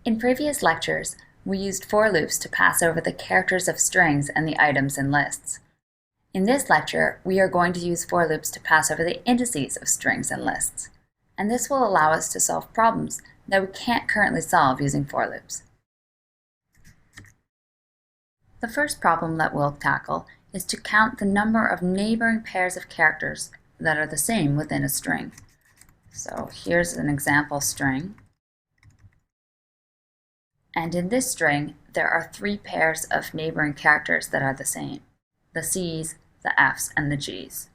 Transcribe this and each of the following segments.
In previous lectures, we used for loops to pass over the characters of strings and the items in lists. In this lecture, we are going to use for loops to pass over the indices of strings and lists, and this will allow us to solve problems that we can't currently solve using for loops. The first problem that we'll tackle is to count the number of neighboring pairs of characters that are the same within a string. So here's an example string. And in this string, there are 3 pairs of neighboring characters that are the same: the C's, the F's, and the G's.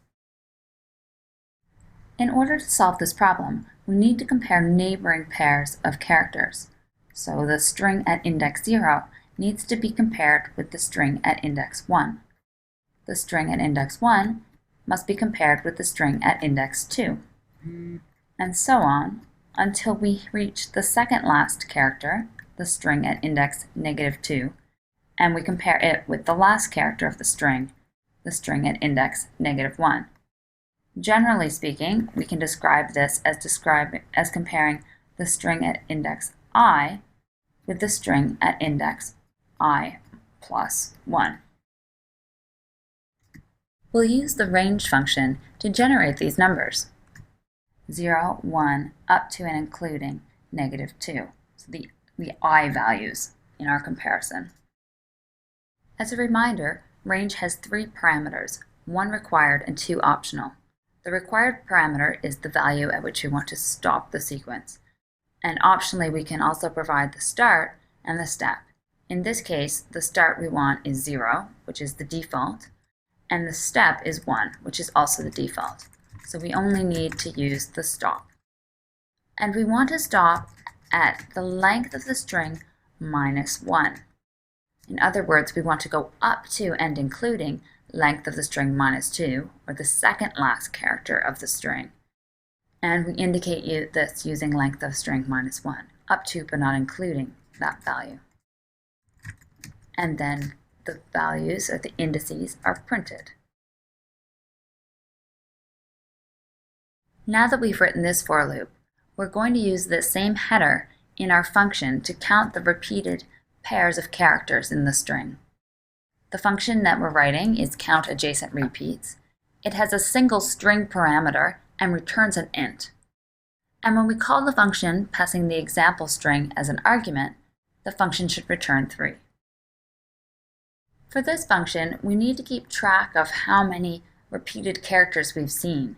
In order to solve this problem, we need to compare neighboring pairs of characters. So the string at index 0 needs to be compared with the string at index 1. The string at index 1 must be compared with the string at index 2. And so on until we reach the second last character, the string at index -2, and we compare it with the last character of the string at index -1. Generally speaking, we can describe this as comparing the string at index I with the string at index I plus 1. We'll use the range function to generate these numbers: 0, 1, up to and including -2. So the I values in our comparison. As a reminder, range has 3 parameters, 1 required and 2 optional. The required parameter is the value at which we want to stop the sequence. And optionally, we can also provide the start and the step. In this case, the start we want is 0, which is the default, and the step is 1, which is also the default. So we only need to use the stop. And we want to stop at the length of the string -1. In other words, we want to go up to and including length of the string -2, or the second last character of the string. And we indicate this using length of string -1, up to but not including that value. And then the values, or the indices, are printed. Now that we've written this for loop, we're going to use the same header in our function to count the repeated pairs of characters in the string. The function that we're writing is count adjacent repeats. It has a single string parameter and returns an int. And when we call the function passing the example string as an argument, the function should return 3. For this function, we need to keep track of how many repeated characters we've seen.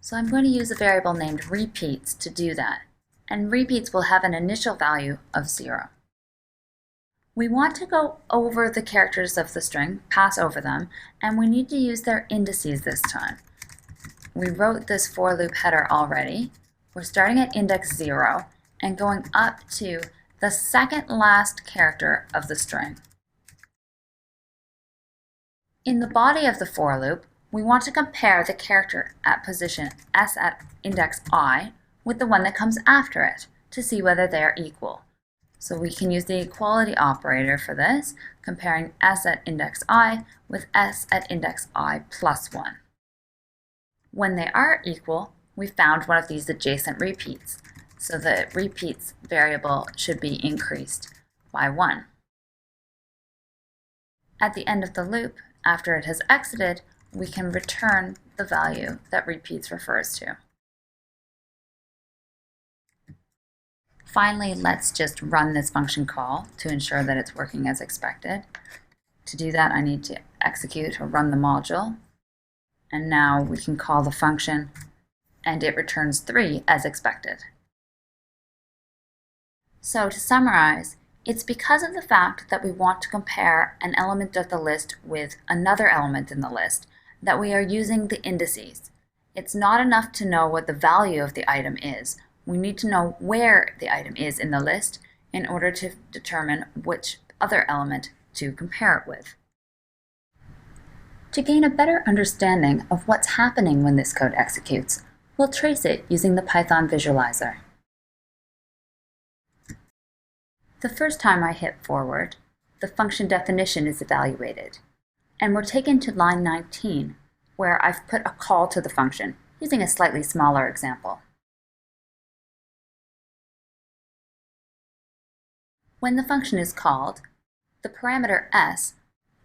So I'm going to use a variable named repeats to do that, and repeats will have an initial value of 0. We want to go over the characters of the string, pass over them, and we need to use their indices this time. We wrote this for loop header already. We're starting at index 0 and going up to the second last character of the string. In the body of the for loop, we want to compare the character at position s at index I with the one that comes after it to see whether they are equal. So we can use the equality operator for this, comparing s at index I with s at index I plus 1. When they are equal, we found one of these adjacent repeats, so the repeats variable should be increased by 1. At the end of the loop, after it has exited, we can return the value that repeats refers to. Finally, let's just run this function call to ensure that it's working as expected. To do that, I need to execute or run the module. And now we can call the function, and it returns 3 as expected. So to summarize, it's because of the fact that we want to compare an element of the list with another element in the list that we are using the indices. It's not enough to know what the value of the item is. We need to know where the item is in the list in order to determine which other element to compare it with. To gain a better understanding of what's happening when this code executes, we'll trace it using the Python visualizer. The first time I hit forward, the function definition is evaluated, and we're taken to line 19, where I've put a call to the function, using a slightly smaller example. When the function is called, the parameter s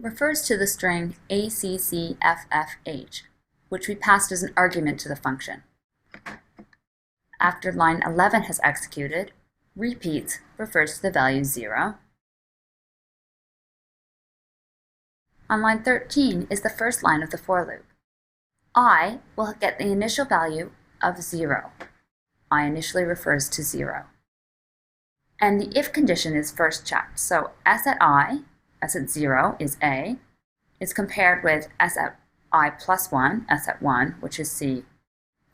refers to the string ACCFFH, which we passed as an argument to the function. After line 11 has executed, repeats refers to the value 0. On line 13 is the first line of the for loop. I will get the initial value of 0. I initially refers to 0. And the if condition is first checked. So s at I, s at 0 is A, is compared with s at I plus 1, s at 1, which is C.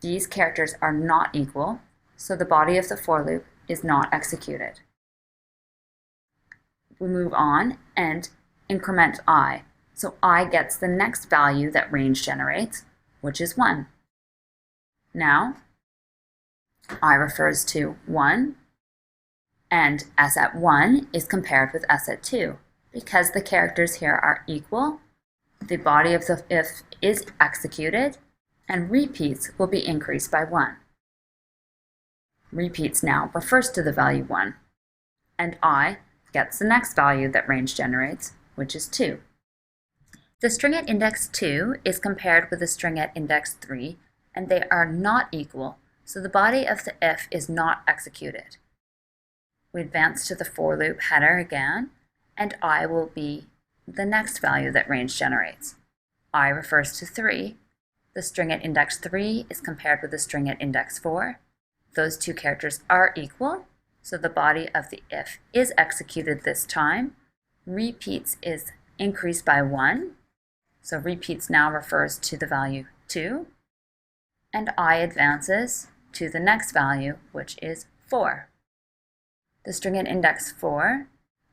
These characters are not equal, so the body of the for loop is not executed. We move on and increment I. So I gets the next value that range generates, which is 1. Now, I refers to 1, and s at 1 is compared with s at 2. Because the characters here are equal, the body of the if is executed, and repeats will be increased by 1. Repeats now refers to the value 1, and I gets the next value that range generates, which is 2. The string at index 2 is compared with the string at index 3, and they are not equal, so the body of the if is not executed. We advance to the for loop header again, and I will be the next value that range generates. I refers to 3. The string at index 3 is compared with the string at index 4. Those two characters are equal, so the body of the if is executed this time. Repeats is increased by 1, so repeats now refers to the value 2, and I advances to the next value, which is 4. The string at index 4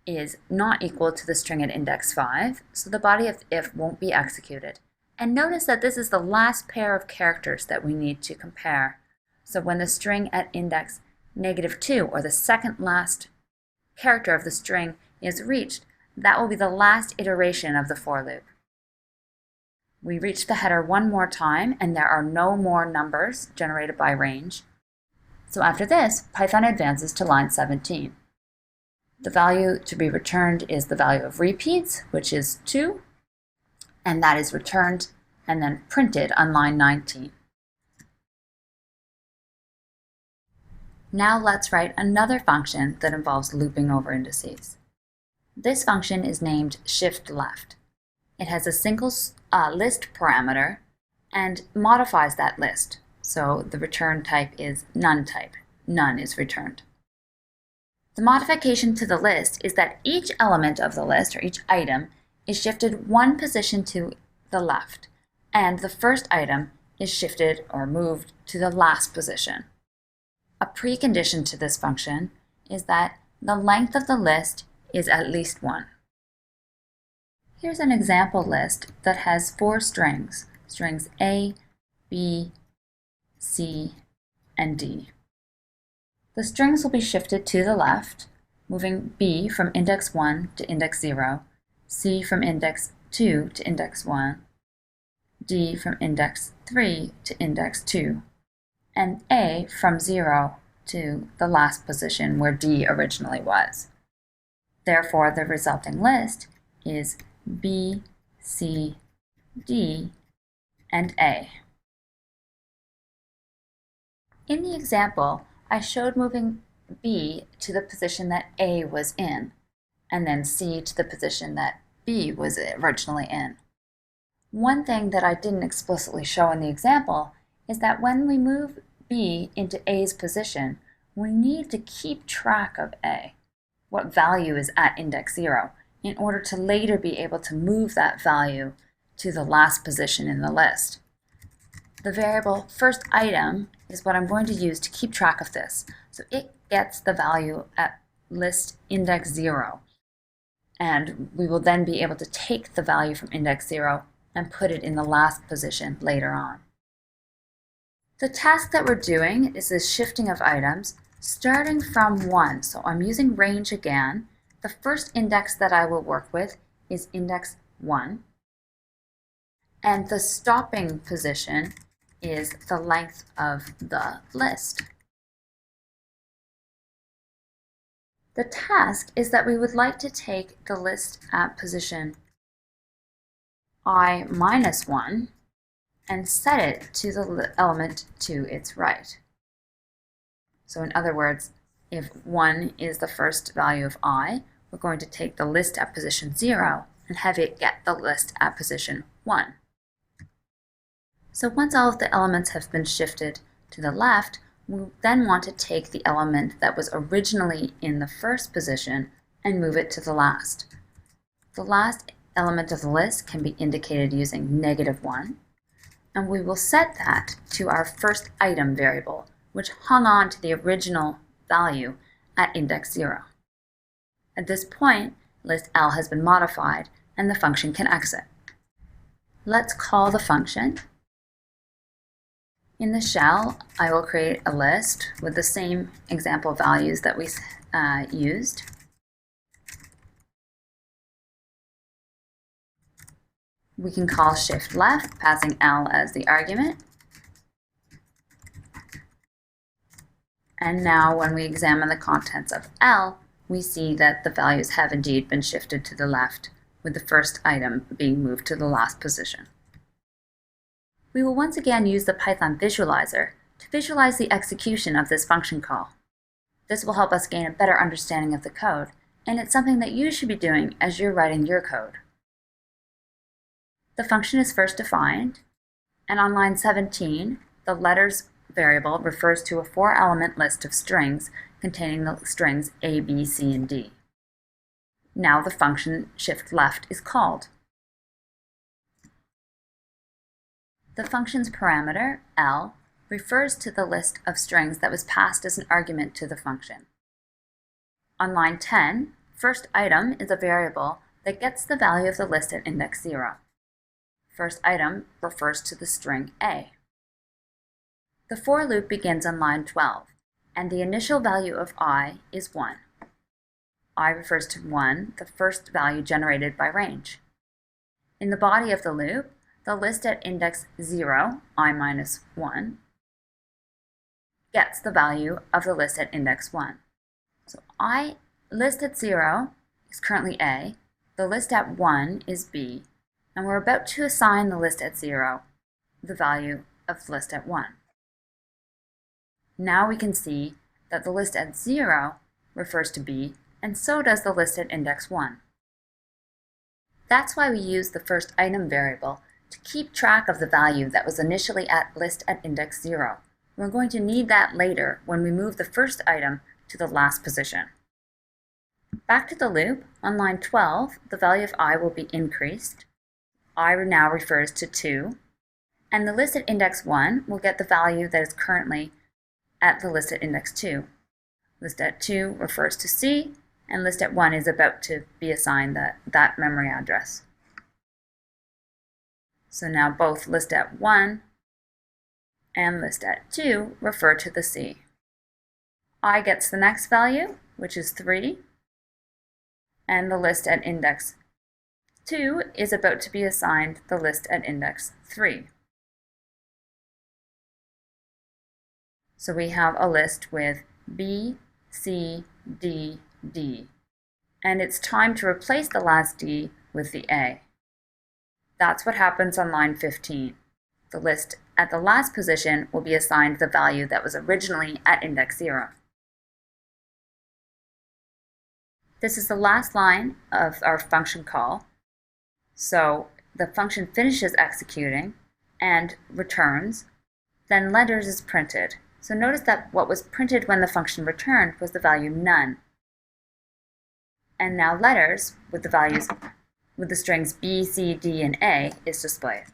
is not equal to the string at index 5, so the body of the if won't be executed. And notice that this is the last pair of characters that we need to compare. So when the string at index -2, or the second last character of the string, is reached, that will be the last iteration of the for loop. We reach the header one more time, and there are no more numbers generated by range. So after this, Python advances to line 17. The value to be returned is the value of repeats, which is 2, and that is returned and then printed on line 19. Now let's write another function that involves looping over indices. This function is named shift_left. It has a single list parameter and modifies that list. So the return type is none type. None is returned. The modification to the list is that each element of the list, or each item, is shifted one position to the left, and the first item is shifted or moved to the last position. A precondition to this function is that the length of the list is at least 1. Here's an example list that has 4 strings, strings A, B, C, and D. The strings will be shifted to the left, moving B from index 1 to index 0, C from index 2 to index 1, D from index 3 to index 2, and A from 0 to the last position where D originally was. Therefore, the resulting list is B, C, D, and A. In the example, I showed moving B to the position that A was in, and then C to the position that B was originally in. One thing that I didn't explicitly show in the example is that when we move B into A's position, we need to keep track of A, what value is at index 0, in order to later be able to move that value to the last position in the list. The variable first item is what I'm going to use to keep track of this. So it gets the value at list index 0. And we will then be able to take the value from index 0 and put it in the last position later on. The task that we're doing is this shifting of items starting from 1. So I'm using range again. The first index that I will work with is index 1. And the stopping position is the length of the list. The task is that we would like to take the list at position I minus 1 and set it to the element to its right. So in other words, if 1 is the first value of I, we're going to take the list at position 0 and have it get the list at position 1. So once all of the elements have been shifted to the left, we then want to take the element that was originally in the first position and move it to the last. The last element of the list can be indicated using -1, and we will set that to our first item variable, which hung on to the original value at index 0. At this point, list L has been modified and the function can exit. Let's call the function. In the shell, I will create a list with the same example values that we used. We can call shift left, passing L as the argument. And now when we examine the contents of L, we see that the values have indeed been shifted to the left, with the first item being moved to the last position. We will once again use the Python visualizer to visualize the execution of this function call. This will help us gain a better understanding of the code, and it's something that you should be doing as you're writing your code. The function is first defined, and on line 17, the letters variable refers to a 4-element list of strings containing the strings A, B, C, and D. Now the function shift left is called. The function's parameter, L, refers to the list of strings that was passed as an argument to the function. On line 10, first item is a variable that gets the value of the list at index 0. First item refers to the string A. The for loop begins on line 12, and the initial value of I is 1. I refers to 1, the first value generated by range. In the body of the loop, the list at index 0, I minus 1, gets the value of the list at index 1. So list at 0 is currently A, the list at 1 is B, and we're about to assign the list at 0 the value of the list at 1. Now we can see that the list at 0 refers to B, and so does the list at index 1. That's why we use the first item variable to keep track of the value that was initially at list at index 0. We're going to need that later when we move the first item to the last position. Back to the loop, on line 12, the value of I will be increased. I now refers to 2, and the list at index 1 will get the value that is currently at the list at index 2. List at 2 refers to C, and list at 1 is about to be assigned that memory address. So now both list at 1 and list at 2 refer to the C. I gets the next value, which is 3, and the list at index 2 is about to be assigned the list at index 3. So we have a list with B, C, D, D, and it's time to replace the last D with the A. That's what happens on line 15. The list at the last position will be assigned the value that was originally at index 0. This is the last line of our function call. So the function finishes executing and returns, then letters is printed. So notice that what was printed when the function returned was the value none. And now letters with the values with the strings B, C, D, and A is displayed.